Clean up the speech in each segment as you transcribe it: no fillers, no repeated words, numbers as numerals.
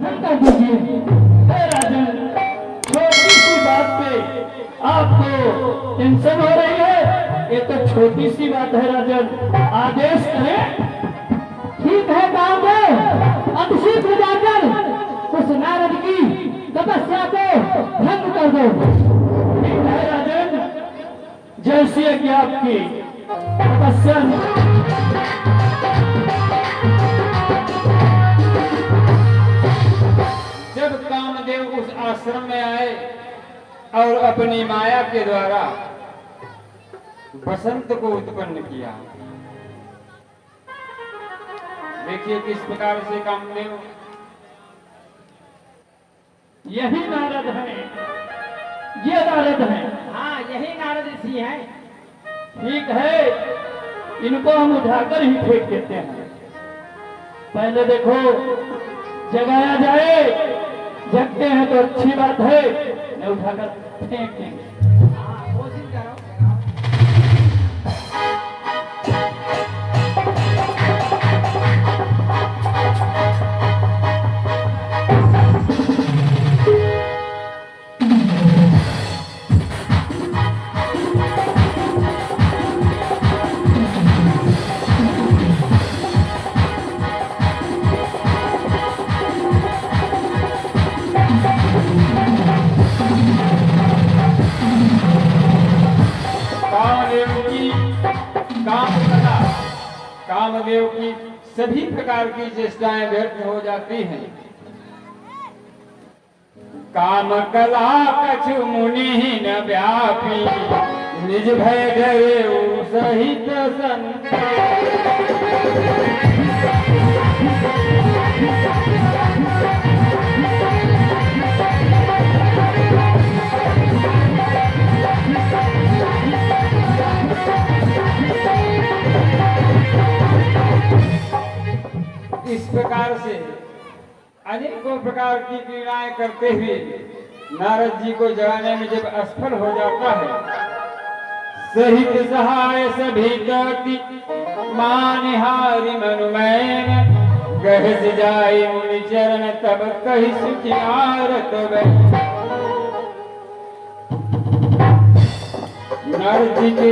कर दीजिए। हे राजन, छोटी सी बात पे आपको टेंशन हो रही है? ये तो छोटी सी बात है राजन, आदेश करें। ठीक है गांव अभिषेक जाकर उस नारद की तपस्या को भंग कर दो। ठीक है राजन, जैसी आज्ञा आपकी। तपस्या जब कामदेव उस आश्रम में आए और अपनी माया के द्वारा बसंत को उत्पन्न किया, देखिए किस प्रकार से कामदेव। यही नारद है, ये नारद है। हाँ, यही नारद ऋषि है। ठीक है, इनको हम उठाकर ही फेंक देते हैं। पहले देखो जगाया जाए, जगते हैं तो अच्छी बात है, नहीं उठाकर फेंक देंगे। हाँ, कोशिश करो। कामदेव की सभी प्रकार की चेष्टाएं व्यर्थ हो जाती हैं। काम कला कछु मुनि न व्यापी, निज भय डरे सहित संत। इस प्रकार से अनेकों प्रकार की क्रीड़ाएं करते हुए नारद जी को जगाने में जब असफल हो जाता है, सहित सहाय सभी तति मानिहारि मनुमैन, गहस जाय मुनि चरण तब कहि सुखी आरत बैन। नारद जी के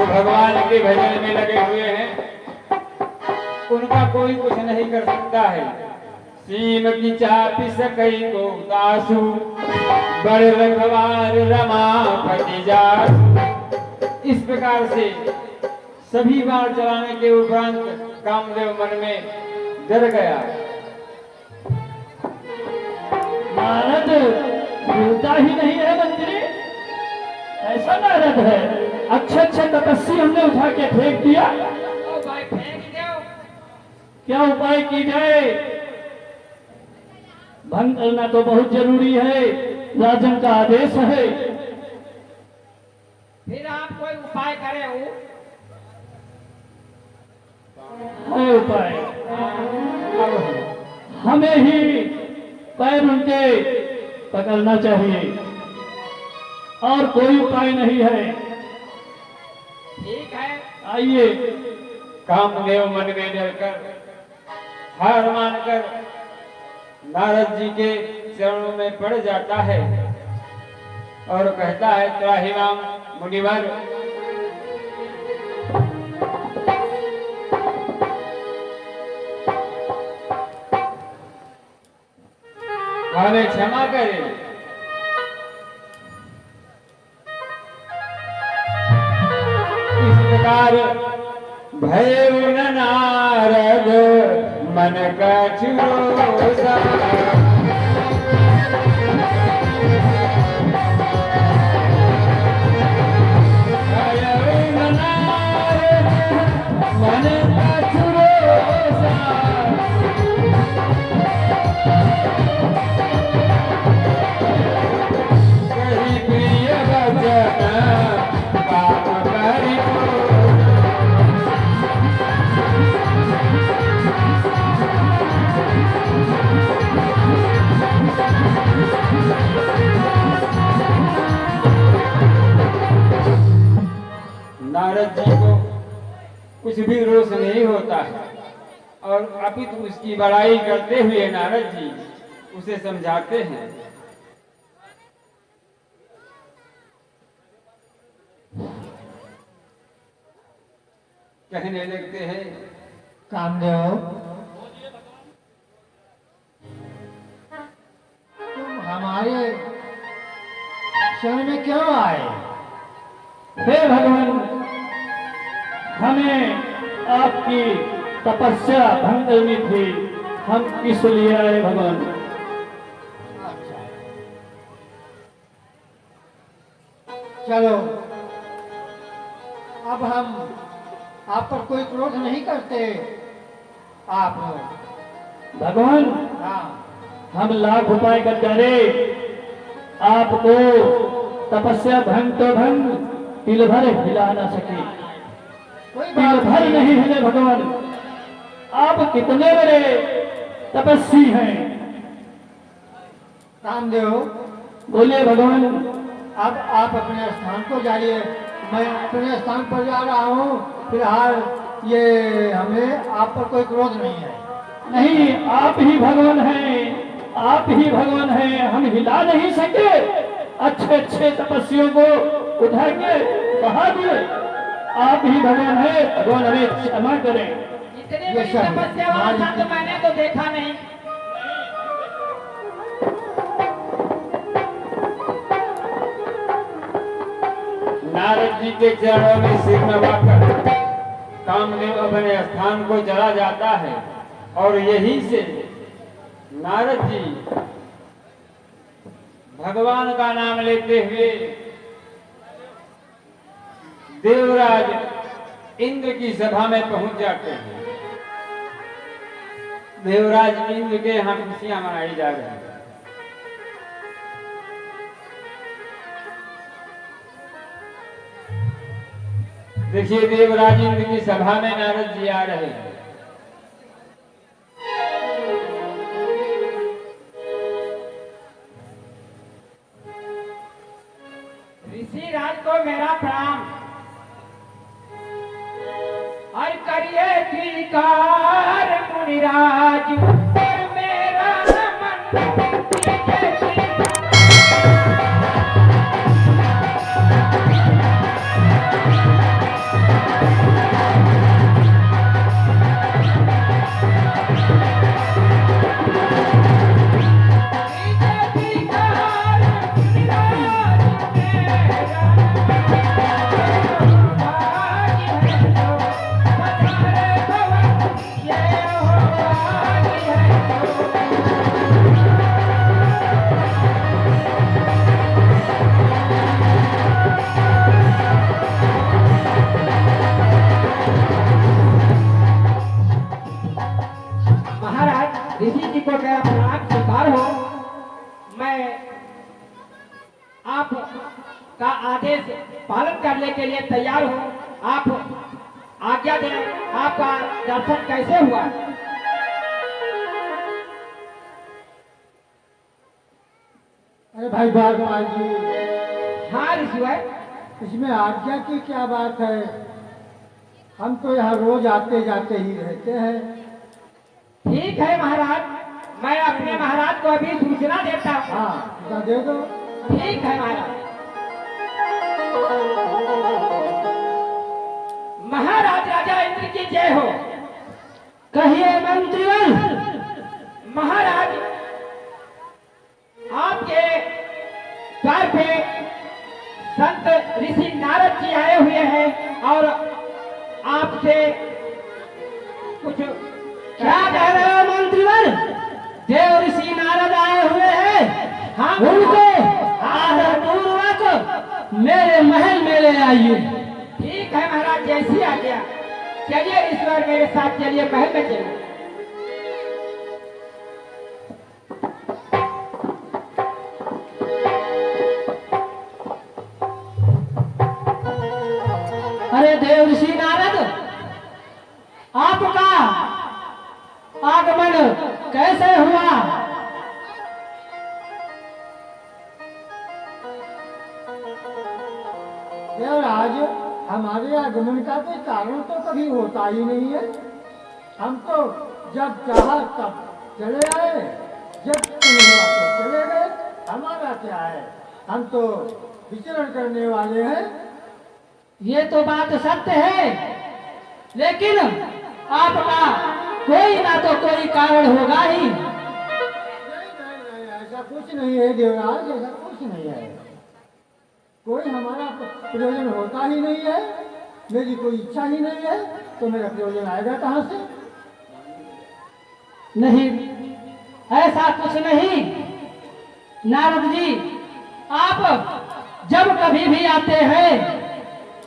भगवान के भजन में लगे हुए हैं, उनका कोई कुछ नहीं कर सकता है। सीम की चापी सकई को दासु, बड़ रखवार रमापति जासु। इस प्रकार से सभी बार चलाने के उपरांत कामदेव मन में डर गया। नारद बोलता ही नहीं है मंत्री, ऐसा नारद है। अच्छे अच्छे तपस्वी हमने उठा के फेंक दिया। ओ भाई, फेंक दो। क्या उपाय की जाए? भंग करना तो बहुत जरूरी है, राजन का आदेश है। फिर आप कोई उपाय करें हो? है उपाय। हमें ही पैर उनके पकड़ना चाहिए, और कोई उपाय नहीं है। ठीक है, आइए। कामदेव मन में डरकर हार मानकर नारद जी के चरणों में पड़ जाता है और कहता है, त्राहिमाम मुनिवर, हमें क्षमा करें। इस प्रकार भय नारद मन कछुरोसा, मन कछुरोसा, कही प्रिय वचन काम करि। नहीं होता है। और अपितु उसकी बड़ाई करते हुए नारद जी उसे समझाते हैं। कहने लगते हैं, कामदेव, तुम हमारे शरण में क्यों आए? हे भगवान, हमें आपकी तपस्या भंग करनी थी, हम किस लिए आए भगवान? अच्छा, चलो, अब हम आप पर कोई क्रोध नहीं करते। आप भगवान, हाँ, हम लाख उपाय कर डरे, आपको तपस्या भंग तो भंग, तिल भर हिला ना सके। कोई तिल बात भर नहीं हिले भगवान। आप कितने बड़े तपस्वी हैं। कामदेव, बोलिए भगवान। अब आप अपने स्थान को जाइए, मैं अपने स्थान पर जा रहा हूँ। फिलहाल ये हमें आप पर कोई क्रोध नहीं है। नहीं, आप ही भगवान हैं, आप ही भगवान हैं। हम हिला नहीं सके, अच्छे अच्छे तपस्वियों को उठा के बहा दिए। आप ही भगवान हैं, भगवान हमें क्षमा करें। इतनी ये बड़ी सब तपस्या वाला हमारी- संत मैंने तो देखा नहीं। नारद जी के चरणों में सिर नवाकर कामदेव अपने स्थान को चला जाता है। और यहीं से नारद जी भगवान का नाम लेते हुए देवराज इंद्र की सभा में पहुंच जाते हैं। देवराज इंद्र के यहाँ खुशियां मनाई जा रही हैं। देखिए, देवराज इंद्र की सभा में नारद जी आ रहे हैं। ऋषि राज को मेरा प्रणाम। और करिए स्वीकार मुनिराज, और मेरा नमन कीजिए स्वीकार। महाराज, ऋषि जी को मेरा प्रणाम स्वीकार हो। मैं आप का आदेश पालन करने के लिए तैयार हूँ। आप आज्ञा दें, आपका दर्शन कैसे हुआ? अरे भाई बागपाल जी, हाँ ऋषि भाई, इसमें आज्ञा की क्या बात है? हम तो यहाँ रोज आते जाते ही रहते हैं। ठीक है महाराज, मैं अपने महाराज को अभी सूचना देता हूँ। हाँ, तो दे दो। ठीक है महाराज। महाराज राजा इंद्र की जय हो। कहिए मंत्रीगण। महाराज, आपके द्वार पे संत ऋषि नारद जी आए हुए हैं और आपसे कुछ क्या कह रहे हो मंत्रीगण? देव ऋषि नारद आए हुए हैं, हाँ उनको आदर पूर्वक मेरे महल में ले आइए। ठीक है महाराज, जैसी आ गया। चलिए ईश्वर, मेरे साथ चलिए, महल में चलिए। अरे देव ऋषि नारद, आपका आगमन कैसे हुआ? देवराज, हमारे आगमन का कोई कारण तो कभी होता ही नहीं है। हम तो जब चाहा तब चले आए, जब नहीं हुआ तो चले गए। हमारा क्या है, हम तो विचरण करने वाले हैं। ये तो बात सत्य है, लेकिन आपका कोई ना तो कोई कारण होगा ही। नहीं, ऐसा कुछ नहीं है देवराज, ऐसा कुछ नहीं है। कोई हमारा प्रयोजन होता ही नहीं है, मेरी कोई इच्छा ही नहीं है, तो मेरा प्रयोजन आएगा कहाँ से? नहीं, ऐसा कुछ नहीं नारद जी। आप जब कभी भी आते हैं,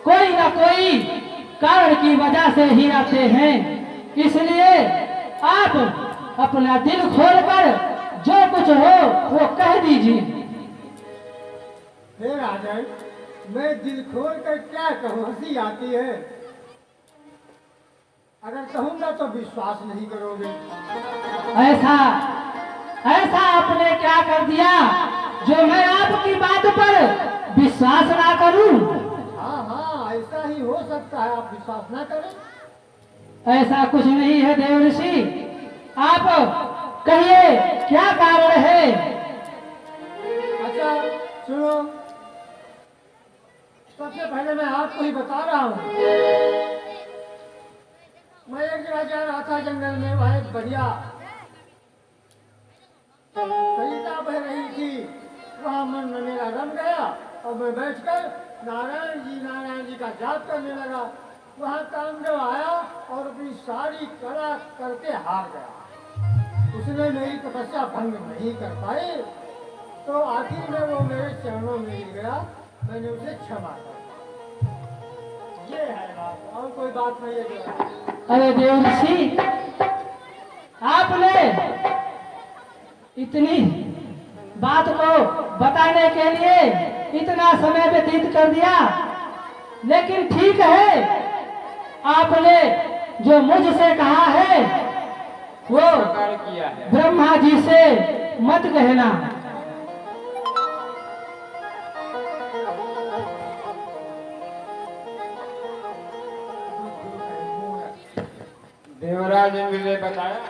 कोई ना कोई कारण की वजह से ही आते हैं, इसलिए आप अपना दिल खोलकर जो कुछ हो वो कह दीजिए। हे राजन, मैं दिल खोल कर क्या कहूँ, हंसी आती है। अगर कहूँगा तो विश्वास नहीं करोगे। ऐसा ऐसा आपने क्या कर दिया जो मैं आपकी बात पर विश्वास ना करूं? हाँ, ऐसा ही हो सकता है, आप विश्वास ना करें। ऐसा कुछ नहीं है देव ऋषि, आप कहिए क्या कारण है? अच्छा सुनो, सबसे पहले मैं आपको ही बता रहा हूँ। मैं एक जगह जा रहा था जंगल में, वहाँ एक बढ़िया सरिता बह रही थी। वहाँ मन में मेरा रम गया और मैं बैठकर नारायण जी का जाप करने लगा। वहाँ कामदेव आया और अपनी सारी कला करके हार गया। उसने मेरी तपस्या भंग नहीं कर पाई, तो आखिर में वो मेरे चरणों में गिर गया। मैंने उसे क्षमा कर दिया। ये है बात, और कोई बात नहीं है। अरे देव ऋषि, आपने इतनी बात को बताने के लिए इतना समय व्यतीत कर दिया, लेकिन ठीक है, आपने जो मुझसे कहा है वो प्रकार किया है। ब्रह्मा जी से मत कहना। देवराज इंद्र ने बताया